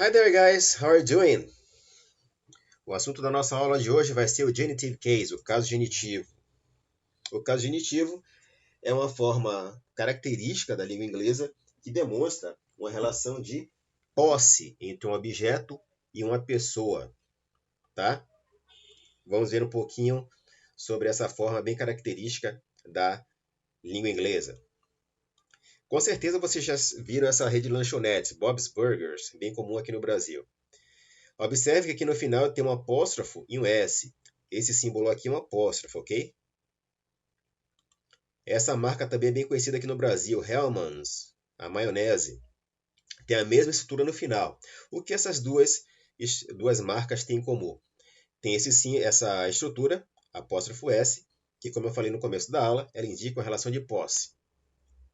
Hi there guys, how are you doing? O assunto da nossa aula de hoje vai ser o genitive case, o caso genitivo. O caso genitivo é uma forma característica da língua inglesa que demonstra uma relação de posse entre um objeto e uma pessoa, tá? Vamos ver um pouquinho sobre essa forma bem característica da língua inglesa. Com certeza vocês já viram essa rede de lanchonetes, Bob's Burgers, bem comum aqui no Brasil. Observe que aqui no final tem um apóstrofo e um S. Esse símbolo aqui é um apóstrofo, ok? Essa marca também é bem conhecida aqui no Brasil, Hellmann's, a maionese. Tem a mesma estrutura no final. O que essas duas marcas têm em comum? Tem essa estrutura, apóstrofo S, que como eu falei no começo da aula, ela indica uma relação de posse.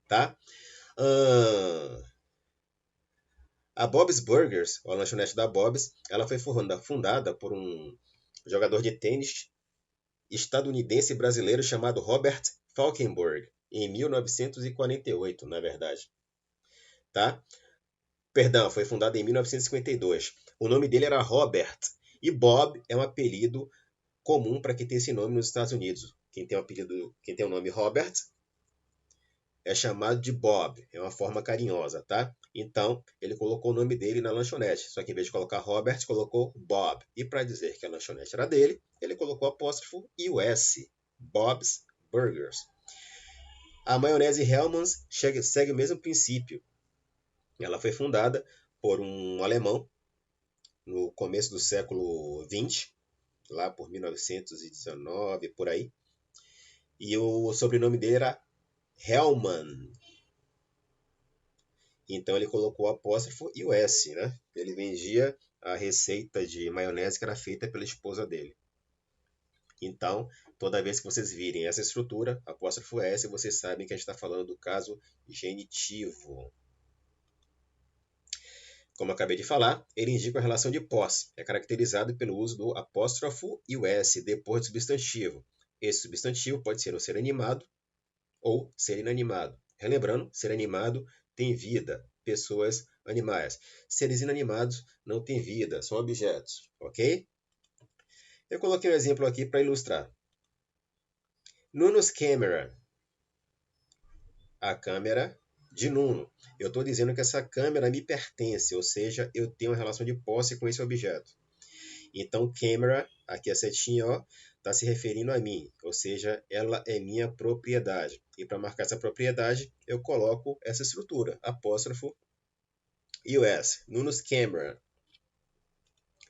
Tá? A Bob's Burgers, ou a lanchonete da Bob's, ela foi fundada por um jogador de tênis estadunidense brasileiro chamado Robert Falkenburg, em 1948, na verdade. Tá? Perdão, foi fundada em 1952. O nome dele era Robert, e Bob é um apelido comum para quem tem esse nome nos Estados Unidos. Quem tem o nome Robert é chamado de Bob, é uma forma carinhosa, tá? Então, ele colocou o nome dele na lanchonete, só que em vez de colocar Robert, colocou Bob. E para dizer que a lanchonete era dele, ele colocou apóstrofo e o S, Bob's Burgers. A maionese Hellmann's segue o mesmo princípio. Ela foi fundada por um alemão no começo do século XX, lá por 1919, por aí. E o sobrenome dele era Hellmann. Então ele colocou o apóstrofo e o S, né? Ele vendia a receita de maionese que era feita pela esposa dele. Então, toda vez que vocês virem essa estrutura, apóstrofo S, vocês sabem que a gente está falando do caso genitivo. Como eu acabei de falar, ele indica a relação de posse. É caracterizado pelo uso do apóstrofo e o S depois do substantivo. Esse substantivo pode ser um ser animado ou ser inanimado. Relembrando, ser animado tem vida, pessoas, animais. Seres inanimados não têm vida, são objetos, ok? Eu coloquei um exemplo aqui para ilustrar. Nuno's camera. A câmera de Nuno. Eu estou dizendo que essa câmera me pertence, ou seja, eu tenho uma relação de posse com esse objeto. Então, camera, aqui a setinha, ó, está se referindo a mim, ou seja, ela é minha propriedade. E para marcar essa propriedade, eu coloco essa estrutura, apóstrofo e o S, Nuno's camera.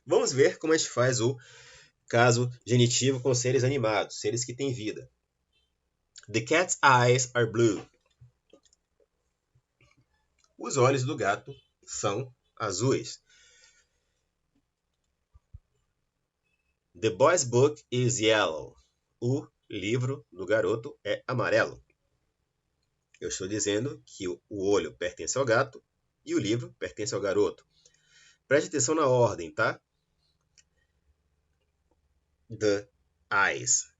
Vamos ver como a gente faz o caso genitivo com seres animados, seres que têm vida. The cat's eyes are blue. Os olhos do gato são azuis. The boy's book is yellow. O livro do garoto é amarelo. Eu estou dizendo que o olho pertence ao gato e o livro pertence ao garoto. Preste atenção na ordem, tá? The eyes.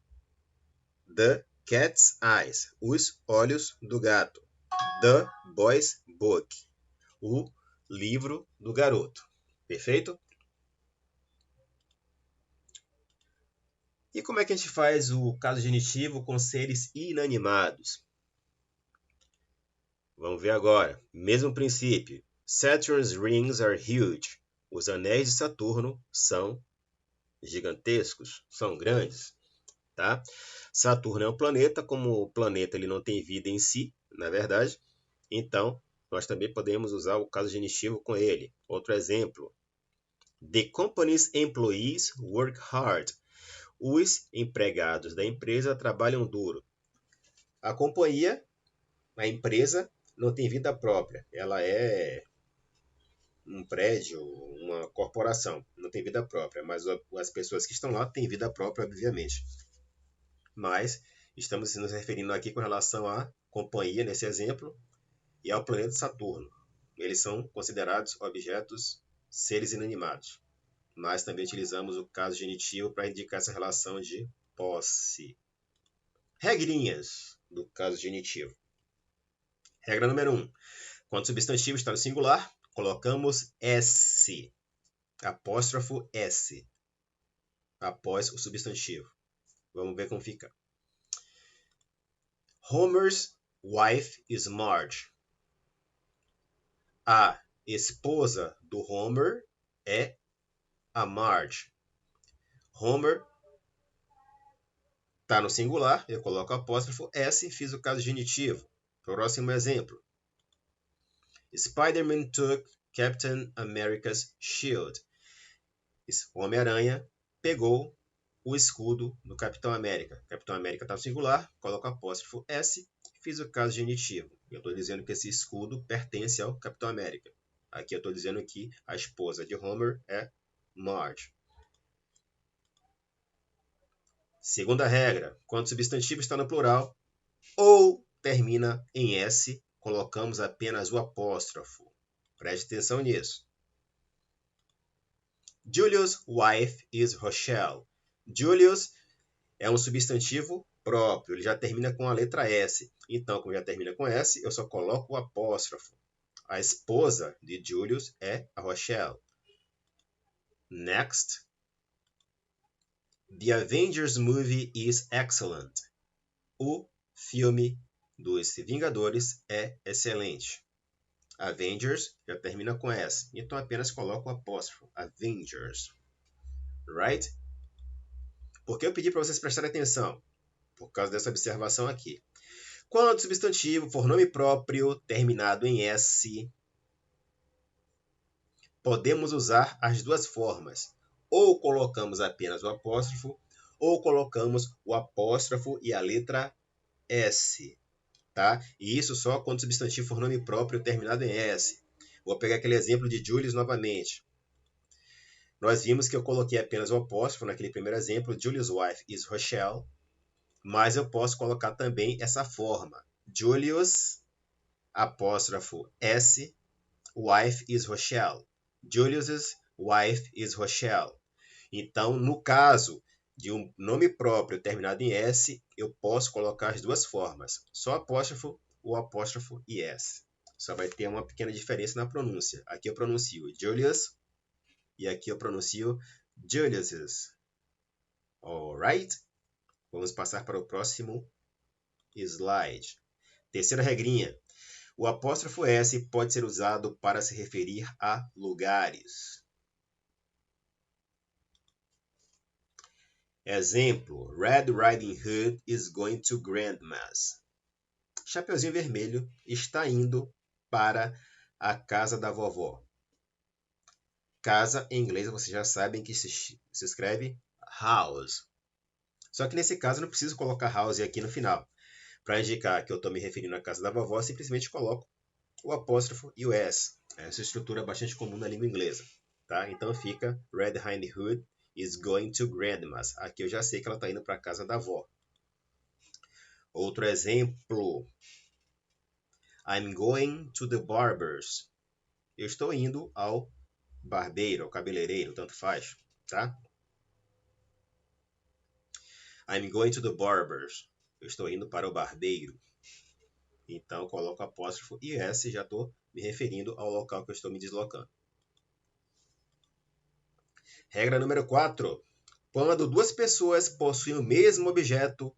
The cat's eyes. Os olhos do gato. The boy's book. O livro do garoto. Perfeito? E como é que a gente faz o caso genitivo com seres inanimados? Vamos ver agora. Mesmo princípio. Saturn's rings are huge. Os anéis de Saturno são gigantescos, são grandes. Tá? Saturno é um planeta, como o planeta ele não tem vida em si, na verdade, então nós também podemos usar o caso genitivo com ele. Outro exemplo. The company's employees work hard. Os empregados da empresa trabalham duro. A companhia, a empresa, não tem vida própria. Ela é um prédio, uma corporação. Não tem vida própria, mas as pessoas que estão lá têm vida própria, obviamente. Mas estamos nos referindo aqui com relação à companhia, nesse exemplo, e ao planeta Saturno. Eles são considerados objetos, seres inanimados. Mas também utilizamos o caso genitivo para indicar essa relação de posse. Regrinhas do caso genitivo. Regra número 1. Quando o substantivo está no singular, colocamos S, apóstrofo S, após o substantivo. Vamos ver como fica. Homer's wife is Marge. A esposa do Homer é a Marge. Homer está no singular, eu coloco apóstrofo S, fiz o caso genitivo. Próximo exemplo. Spider-Man took Captain America's shield. Homem-Aranha pegou o escudo do Capitão América. Capitão América está no singular, coloco apóstrofo S, fiz o caso genitivo. Eu estou dizendo que esse escudo pertence ao Capitão América. Aqui eu estou dizendo que a esposa de Homer é Marge. Segunda regra, quando o substantivo está no plural ou termina em S, colocamos apenas o apóstrofo. Preste atenção nisso. Julius' wife is Rochelle. Julius é um substantivo próprio, ele já termina com a letra S. Então, como já termina com S, eu só coloco o apóstrofo. A esposa de Julius é a Rochelle. Next. The Avengers movie is excellent. O filme dos Vingadores é excelente. Avengers já termina com S, então apenas coloco o apóstrofo. Avengers. Right? Por que eu pedi para vocês prestarem atenção? Por causa dessa observação aqui. Quando o substantivo for nome próprio terminado em S, podemos usar as duas formas. Ou colocamos apenas o apóstrofo, ou colocamos o apóstrofo e a letra S. Tá? E isso só quando o substantivo for nome próprio terminado em S. Vou pegar aquele exemplo de Julius novamente. Nós vimos que eu coloquei apenas o apóstrofo naquele primeiro exemplo, Julius' wife is Rochelle, mas eu posso colocar também essa forma, Julius, apóstrofo S, wife is Rochelle. Julius' wife is Rochelle. Então, no caso de um nome próprio terminado em S, eu posso colocar as duas formas, só apóstrofo, o apóstrofo e S. Só vai ter uma pequena diferença na pronúncia. Aqui eu pronuncio Julius e aqui eu pronuncio Julius's. Alright? Vamos passar para o próximo slide. Terceira regrinha. O apóstrofo S pode ser usado para se referir a lugares. Exemplo, Red Riding Hood is going to Grandma's. Chapeuzinho Vermelho está indo para a casa da vovó. Casa, em inglês, vocês já sabem que se escreve house. Só que nesse caso eu não preciso colocar house aqui no final. Para indicar que eu estou me referindo à casa da vovó, simplesmente coloco o apóstrofo e o S. Essa estrutura é bastante comum na língua inglesa. Tá? Então fica Red Riding Hood is going to Grandma's. Aqui eu já sei que ela está indo para a casa da avó. Outro exemplo. I'm going to the barber's. Eu estou indo ao barbeiro, ao cabeleireiro, tanto faz. Tá? I'm going to the barber's. Eu estou indo para o barbeiro. Então, eu coloco apóstrofo e S, já estou me referindo ao local que eu estou me deslocando. Regra número 4. Quando duas pessoas possuem o mesmo objeto,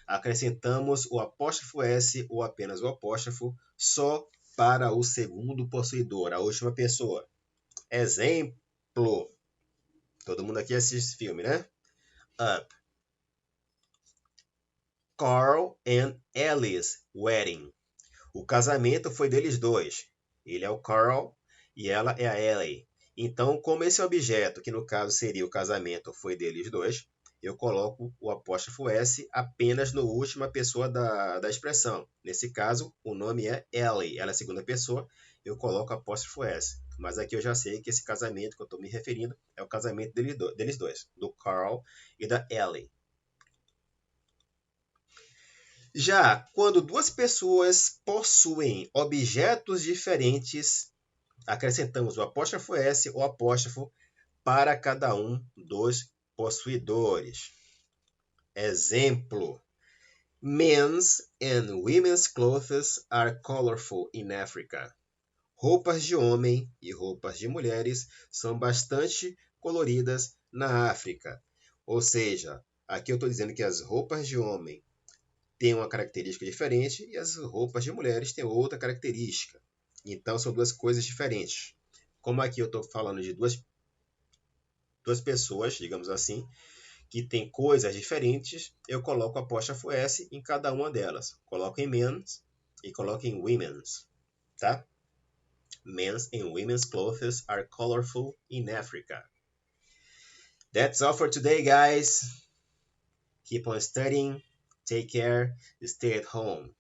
acrescentamos o apóstrofo S ou apenas o apóstrofo só para o segundo possuidor, a última pessoa. Exemplo. Todo mundo aqui assiste filme, né? Up. Carl and Ellie's wedding. O casamento foi deles dois. Ele é o Carl e ela é a Ellie. Então, como esse objeto, que no caso seria o casamento, foi deles dois, eu coloco o apóstrofo S apenas na última pessoa da expressão. Nesse caso, o nome é Ellie. Ela é a segunda pessoa, eu coloco o apóstrofo S. Mas aqui eu já sei que esse casamento que eu estou me referindo é o casamento deles dois, do Carl e da Ellie. Já quando duas pessoas possuem objetos diferentes, acrescentamos o apóstrofo S ou apóstrofo para cada um dos possuidores. Exemplo. Men's and women's clothes are colorful in Africa. roupas de homem e roupas de mulheres são bastante coloridas na África. Ou seja, aqui eu estou dizendo que as roupas de homem têm uma característica diferente e as roupas de mulheres têm outra característica. Então são duas coisas diferentes. Como aqui eu estou falando de duas pessoas, digamos assim, que têm coisas diferentes, eu coloco a apóstrofo S em cada uma delas. Coloco em men's e coloco em women's, tá? Men's and women's clothes are colorful in Africa. That's all for today, guys. Keep on studying. Take care. Stay at home.